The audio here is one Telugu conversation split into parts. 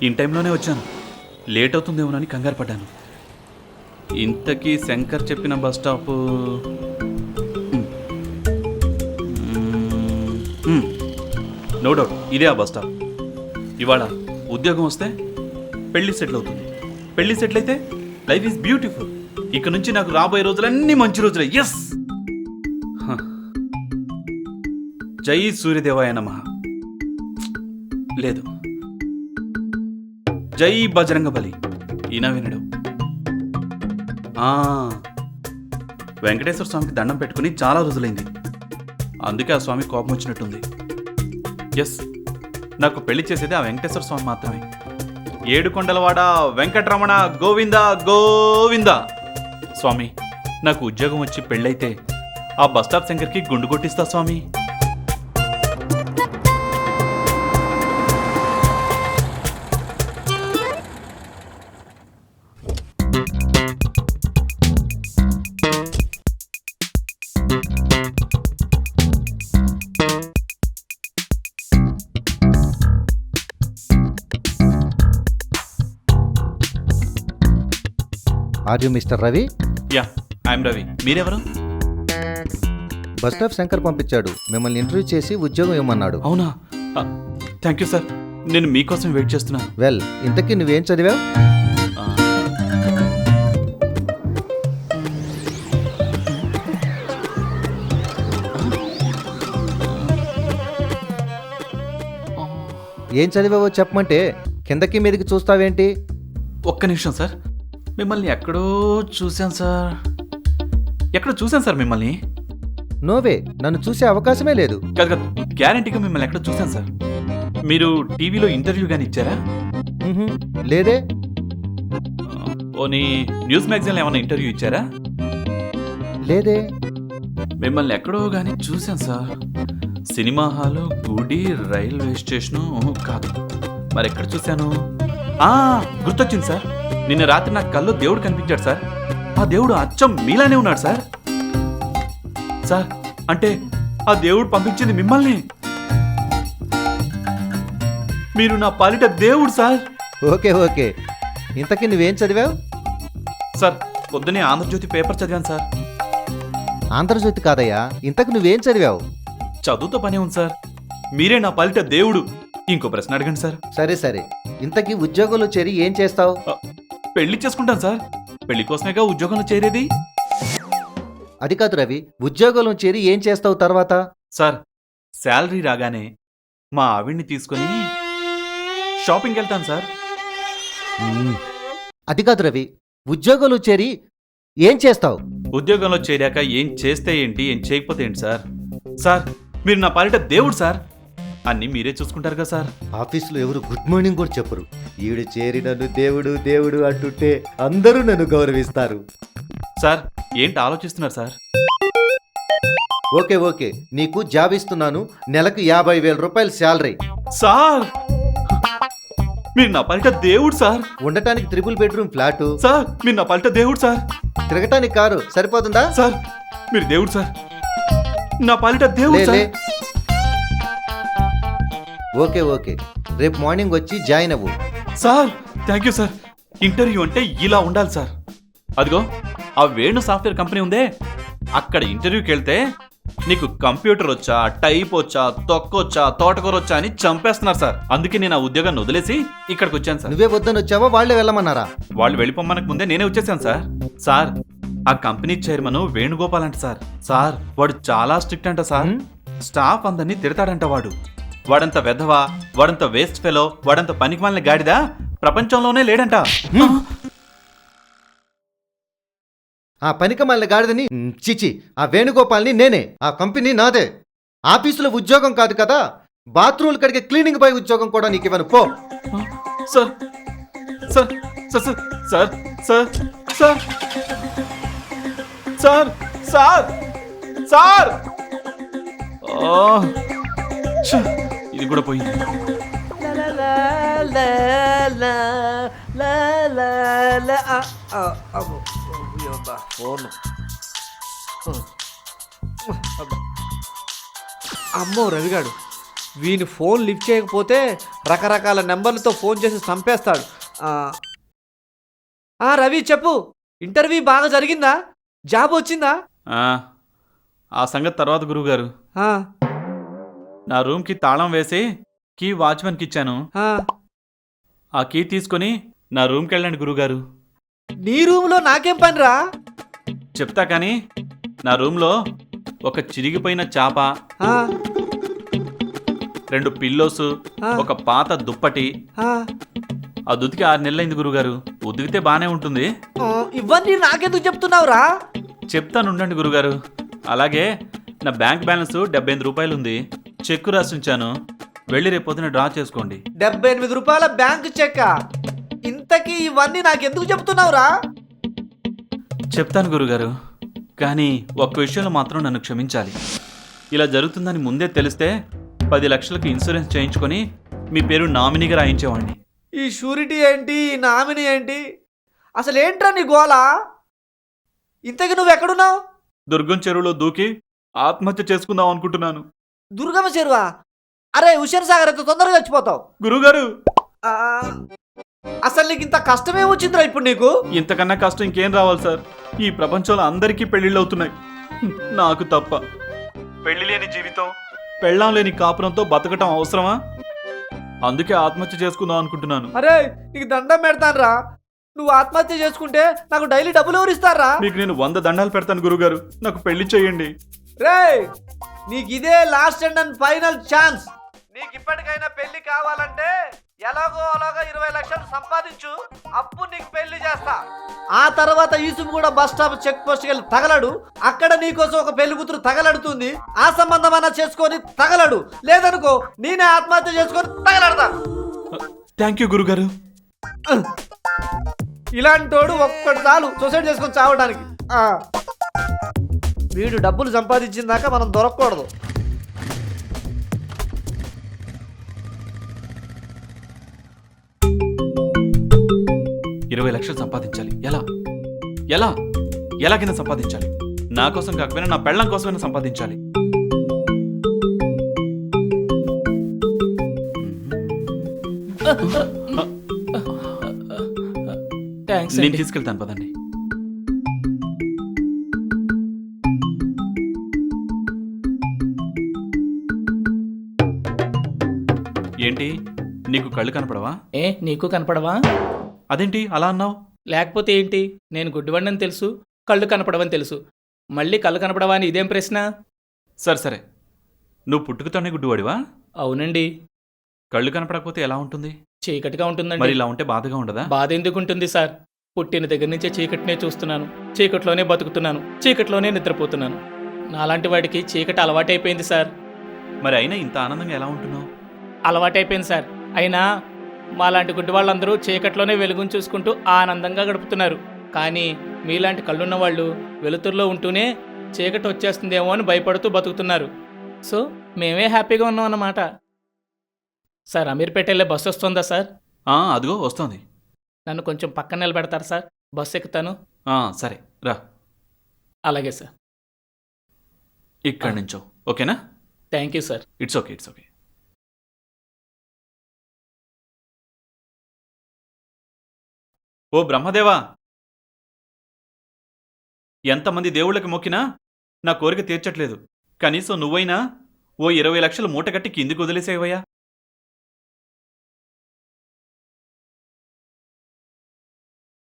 ఇన్ టైంలోనే వచ్చాను. లేట్ అవుతుందేమోనని కంగారు పడ్డాను. ఇంతకీ శంకర్ చెప్పిన బస్ స్టాప్ నో డౌట్ ఇదే ఆ బస్ స్టాప్. ఇవాళ ఉద్యోగం వస్తే పెళ్లి సెటిల్ అవుతుంది. పెళ్లి సెటిల్ అయితే లైఫ్ ఈజ్ బ్యూటిఫుల్. ఇక నుంచి నాకు రాబోయే రోజులన్నీ మంచి రోజులే. ఎస్. జై సూర్యదేవాయ నమః. లేదు, జై బజరంగ బలి. ఈయన వినడు. వెంకటేశ్వర స్వామికి దండం పెట్టుకుని చాలా రోజులైంది. అందుకే ఆ స్వామి కోపం వచ్చినట్టుంది. ఎస్, నాకు పెళ్లి చేసేది ఆ వెంకటేశ్వర స్వామి మాత్రమే. ఏడుకొండలవాడ వెంకటరమణ గోవింద గోవింద. స్వామి, నాకు ఉద్యోగం వచ్చి పెళ్ళైతే ఆ బస్ స్టాప్ శంకర్కి గుండు కొట్టిస్తా స్వామి. Are you Mister Ravi? Ya, I'm Ravi. మీరెవరు? బస్ స్టాప్ శంకర్ పంపించాడు. మిమ్మల్ని ఇంటర్వ్యూ చేసి ఉద్యోగం ఇవ్వమన్నాడు. అవునా? Thank you sir. నేను మీకోసం వెయిట్ చేస్తున్నాను. వెల్, ఇంతకీ నువ్వేం చదివావు? ఏం చదివావో చెప్పమంటే కిందకి మీదకి చూస్తావేంటి? ఒక్క నిమిషం సార్. మిమ్మల్ని ఎక్కడో చూశాను సార్. మిమ్మల్ని. నోవే, నన్ను చూసే అవకాశమే లేదు. కాదు కాదు, గ్యారంటీగా మిమ్మల్ని ఎక్కడో చూశాను సార్. మీరు టీవీలో ఇంటర్వ్యూ కానీ ఇచ్చారా? లేదే. ఓనీ న్యూస్ మ్యాగజైన్లో ఏమైనా ఇంటర్వ్యూ ఇచ్చారా? లేదే. మిమ్మల్ని ఎక్కడో కానీ చూశాను సార్. సినిమా హాలు, గుడి, రైల్వే స్టేషను. కాదు, మరి ఎక్కడ చూశాను? గుర్తొచ్చింది సార్. నిన్న రాత్రి నాకు కల్లో దేవుడు కనిపించాడు సార్. ఆ దేవుడు అచ్చం మీలానే ఉన్నాడు సార్. సార్, అంటే ఆ దేవుడు పంపించింది మిమ్మల్ని. మీరు నా పాలిట దేవుడు సార్. ఓకే ఓకే, ఇంతకీ నువ్వేం చదివావు? సార్, పొద్దునే ఆంధ్రజ్యోతి పేపర్ చదివాను సార్. ఆంధ్రజ్యోతి కాదయ్యా, ఇంతకు నువ్వేం చదివావు? చదువుతో పనే ఉంది సార్. మీరే నా పాలిట దేవుడు. ఇంకో ప్రశ్న అడగండి సార్. సరే సరే, ఇంతకీ ఉద్యోగంలో చేరి ఏం చేస్తావు? పెళ్లి చేసుకుంటాను సార్. పెళ్లి కోసమేగా ఉద్యోగంలో చేరేది. అది కాదు రవి, ఉద్యోగంలో చేరి ఏం చేస్తావు తర్వాత? సార్, శాలరీ రాగానే మా ఆవిడ్ని తీసుకొని షాపింగ్కి వెళ్తాను సార్. అది కాదు రవి, ఉద్యోగంలో చేరి ఏం చేస్తావు? ఉద్యోగంలో చేరాక ఏం చేస్తే ఏంటి, ఏం చేయకపోతే ఏంటి సార్. సార్, మీరు నా పాలిట దేవుడు సార్. అన్నీ మీరే చూసుకుంటారు కదా సార్. ఆఫీసులో ఎవరు గుడ్ మార్నింగ్ కూడా చెప్పరు. ఈడు చేరి నన్ను దేవుడు దేవుడు అంటుంటే అందరూ నన్ను గౌరవిస్తారు. సార్, ఏంటి ఆలోచిస్తున్నారు సార్? ఓకే ఓకే, నీకు జాబ్ ఇస్తున్నాను. నెలకు 50,000 రూపాయలు శాలరీ. సార్, మీరు నా పాలిట దేవుడు సార్. ఉండటానికి 3 బెడ్రూమ్ ఫ్లాటు. సార్, మీరు నా పాలిట దేవుడు సార్. తిరగటానికి కారు సరిపోతుందా? సార్, మీరు దేవుడు సార్. నా పాలిట దేవుడు సార్. ఓకే ఓకే, రేపు మార్నింగ్ వచ్చి జాయిన్ అవ్వు. Sir, thank you sir. Interview అంటే ఇలా ఉండాలి సార్. అదిగో ఆ వేణు సాఫ్ట్వేర్ కంపెనీ ఉందే, అక్కడ ఇంటర్వ్యూకి వెళ్తే నీకు కంప్యూటర్ వచ్చా, టైప్ వచ్చా, తొక్కొచ్చా, తోటకూర వచ్చా అని చంపేస్తున్నారు సార్. అందుకే నేను ఆ ఉద్యోగాన్ని వదిలేసి ఇక్కడికి వచ్చాను సార్. నువ్వే వద్దని వచ్చావా, వాళ్ళే వెళ్ళమన్నారా? వాళ్ళు వెళ్ళిపోమ్మనకు ముందే నేనే వచ్చేసాను సార్. సార్, ఆ కంపెనీ చైర్మన్ వేణుగోపాల్ అంట సార్. సార్, వాడు చాలా స్ట్రిక్ట్ అంట సార్. స్టాఫ్ అందరినీ తిడతాడంట. వాడంత వెధవా, వాడంత వేస్ట్ ఫెలో, వాడంత పనికిమాలిన గాడిదా ప్రపంచంలోనే లేడంట. ఆ పనికిమాలిన గాడిదని చిచి, ఆ వేణుగోపాల్ని నేనే. ఆ కంపెనీ నాదే. ఆఫీసులో ఉద్యోగం కాదు కదా, బాత్రూమ్లు కడిగే క్లీనింగ్ బాయ్ ఉద్యోగం కూడా నీకు ఇవ్వను, పో. Sir sir sir sir sir sir sir sir sir ఇది కూడా పోయింది. ఫోన్ అమ్మో రవిగాడు వీని ఫోన్ లిఫ్ట్ చేయకపోతే రకరకాల నెంబర్లతో ఫోన్ చేసి చంపేస్తాడు. రవి చెప్పు, ఇంటర్వ్యూ బాగా జరిగిందా? జాబ్ వచ్చిందా? ఆ సంగతి తర్వాత గురువుగారు. నా రూమ్కి తాళం వేసి కీ వాచ్మెన్కి ఇచ్చాను. ఆ కీ తీసుకొని నా రూమ్కి వెళ్ళండి గురువుగారు. నీ రూమ్లో నాకేం పనిరా? చెప్తా కానీ నా రూమ్లో ఒక చిరిగిపోయిన చాప, 2 పిల్లోస్, ఒక పాత దుప్పటి. ఆ దుతికి 6 నెలలైంది గురుగారు. ఉతికితే బానే ఉంటుంది. ఇవన్నీ నాకెందుకు చెప్తున్నావురా? చెప్తాను ఉండండి గురుగారు. అలాగే నా బ్యాంక్ బ్యాలెన్స్ 78 రూపాయలు ఉంది. చెక్కు రాసి ఉంచాను. వెళ్ళి రేపు పొద్దున డ్రా చేసుకోండి. 78 రూపాయల బ్యాంక్ చెక్క? ఇంతకీ ఇవన్నీ నాకెందుకు చెప్తున్నావురా? చెప్తాను గురుగారు, కానీ ఒక్క విషయంలో మాత్రం నన్ను క్షమించాలి. ఇలా జరుగుతుందని ముందే తెలిస్తే 10 లక్షలకు ఇన్సూరెన్స్ చేయించుకొని మీ పేరు నామినీగా రాయించేవాడిని. ఈ షూరిటీ ఏంటి, ఈ నామినీ ఏంటి? అసలు ఏంట్రా నీ గోలా? ఇంతకీ నువ్వు ఎక్కడున్నావు? దుర్గం చెరువులో దూకి ఆత్మహత్య చేసుకుందాం అనుకుంటున్నాను. దుర్గమ్మ చెరువా? అరే హుషేన్ సాగర్ అయితే తొందరగా చచ్చిపోతావు. గురుగారు, అసలు నీకు ఇంత కష్టమే వచ్చిందిరా ఇప్పుడు నీకు? ఇంతకన్నా కష్టం ఇంకేం రావాలి సార్? ఈ ప్రపంచంలో అందరికీ పెళ్లిళ్ళు అవుతున్నాయి, నాకు తప్ప. పెళ్లి లేని జీవితం, పెళ్ళాం లేని కాపురంతో బతకటం అవసరమా? అందుకే ఆత్మహత్య చేసుకుందాం అనుకుంటున్నాను. అరే నీకు దండం పెడతానురా. నువ్వు ఆత్మహత్య చేసుకుంటే నాకు డైలీ డబ్బులు ఎవరు ఇస్తారా? మీకు నేను 100 దండాలు పెడతాను గురుగారు. నాకు పెళ్లి చేయండి. రే నీకు ఇదే లాస్ట్ అండ్ ఫైనల్ ఛాన్స్. నీకు ఇప్పటికైనా పెళ్లి కావాలంటే ఎలాగో అలాగా 20 లక్షలు సంపాదించు, అప్పుడు నీకు పెళ్లి చేస్తా. ఆ తర్వాత యూసుఫ్ కూడా బస్ స్టాప్ చెక్ పోస్ట్ వెళ్ళి తగలడు. అక్కడ నీకోసం ఒక పెళ్లి కూతురు తగలడుతుంది. ఆ సంబంధం అన్నా చేసుకొని తగలడు, లేదనుకో నేనే ఆత్మహత్య చేసుకొని తగలడతా. థ్యాంక్ యూ గురుగారు. ఇలాంటోడు ఒక్కటి చాలు సూసైడ్ చేసుకొని చావడానికి. వీడు డబ్బులు సంపాదించిన దాకా మనం దొరకకూడదు. ఇరవై లక్షలు సంపాదించాలి. ఎలా ఎలాగైనా సంపాదించాలి. నా కోసం కాకపోయినా నా పెళ్ళం కోసమైనా సంపాదించాలి. నేను తీసుకెళ్తాను పదండి. ఏంటి, నీకు కళ్ళు కనపడవా? నీకు కనపడవా? అదేంటి అలా అన్నావు? లేకపోతే ఏంటి, నేను గుడ్డివాడిని తెలుసు, కళ్ళు కనపడవని తెలుసు, మళ్ళీ కళ్ళు కనపడవా అని ఇదేం ప్రశ్న? సరే, నువ్వు పుట్టుకతోనే గుడ్డివాడివా? అవునండి. కళ్ళు కనపడకపోతే ఎలా ఉంటుంది? చీకటిగా ఉంటుందండి. మరి ఇలా ఉంటే బాధగా ఉండదా? బాధ ఎందుకు ఉంటుంది సార్? పుట్టిన దగ్గర నుంచే చీకటినే చూస్తున్నాను, చీకట్లోనే బతుకుతున్నాను, చీకట్లోనే నిద్రపోతున్నాను. నాలాంటి వాడికి చీకటి అలవాటైపోయింది సార్. మరి అయినా ఇంత ఆనందంగా ఎలా ఉంటున్నావు? అలవాటైపోయింది సార్. అయినా మాలాంటి గుడ్డి వాళ్ళందరూ చీకట్లోనే వెలుగును చూసుకుంటూ ఆనందంగా గడుపుతున్నారు. కానీ మీలాంటి కళ్ళున్న వాళ్ళు వెలుతురులో ఉంటూనే చీకటి వచ్చేస్తుందేమో అని భయపడుతూ బతుకుతున్నారు. సో మేమే హ్యాపీగా ఉన్నాం అన్నమాట. సార్ అమీర్పేట వెళ్ళే బస్సు వస్తుందా సార్? అదిగో వస్తుంది. నన్ను కొంచెం పక్కన నిలబెడతారు సార్? బస్సు ఎక్కుతాను. సరే రా. అలాగే సార్. ఇక్కడి నుంచో ఓకేనా? Thank you sir. It's okay. ఓ బ్రహ్మదేవా, ఎంతమంది దేవుళ్ళకి మొక్కినా నా కోరిక తీర్చట్లేదు. కనీసం నువ్వైనా ఓ 20 లక్షలు మూటగట్టి కిందికి వదిలేసేవయ్యా.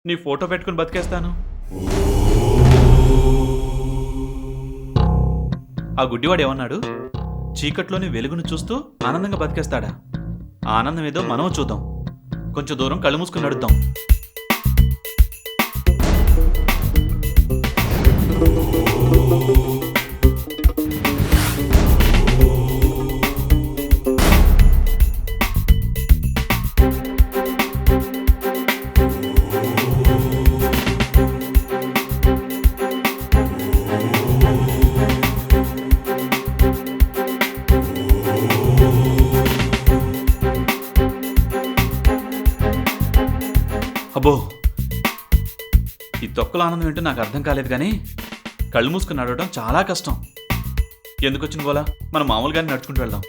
నీ ఫోటో పెట్టుకుని బతికేస్తాను. ఆ గుడ్డివాడు ఏమన్నాడు? చీకట్లోని వెలుగును చూస్తూ ఆనందంగా బతికేస్తాడా? ఆ ఆనందం ఏదో మనం చూద్దాం. కొంచెం దూరం కళ్ళు మూసుకుని నడుద్దాం. ఒక్కలో ఆనందం ఏంటో నాకు అర్థం కాలేదు కానీ కళ్ళు మూసుకుని నడవడం చాలా కష్టం. ఎందుకు వచ్చిన గోలా మనం మామూలుగానే నడుచుకుంటూ వెళ్దాం.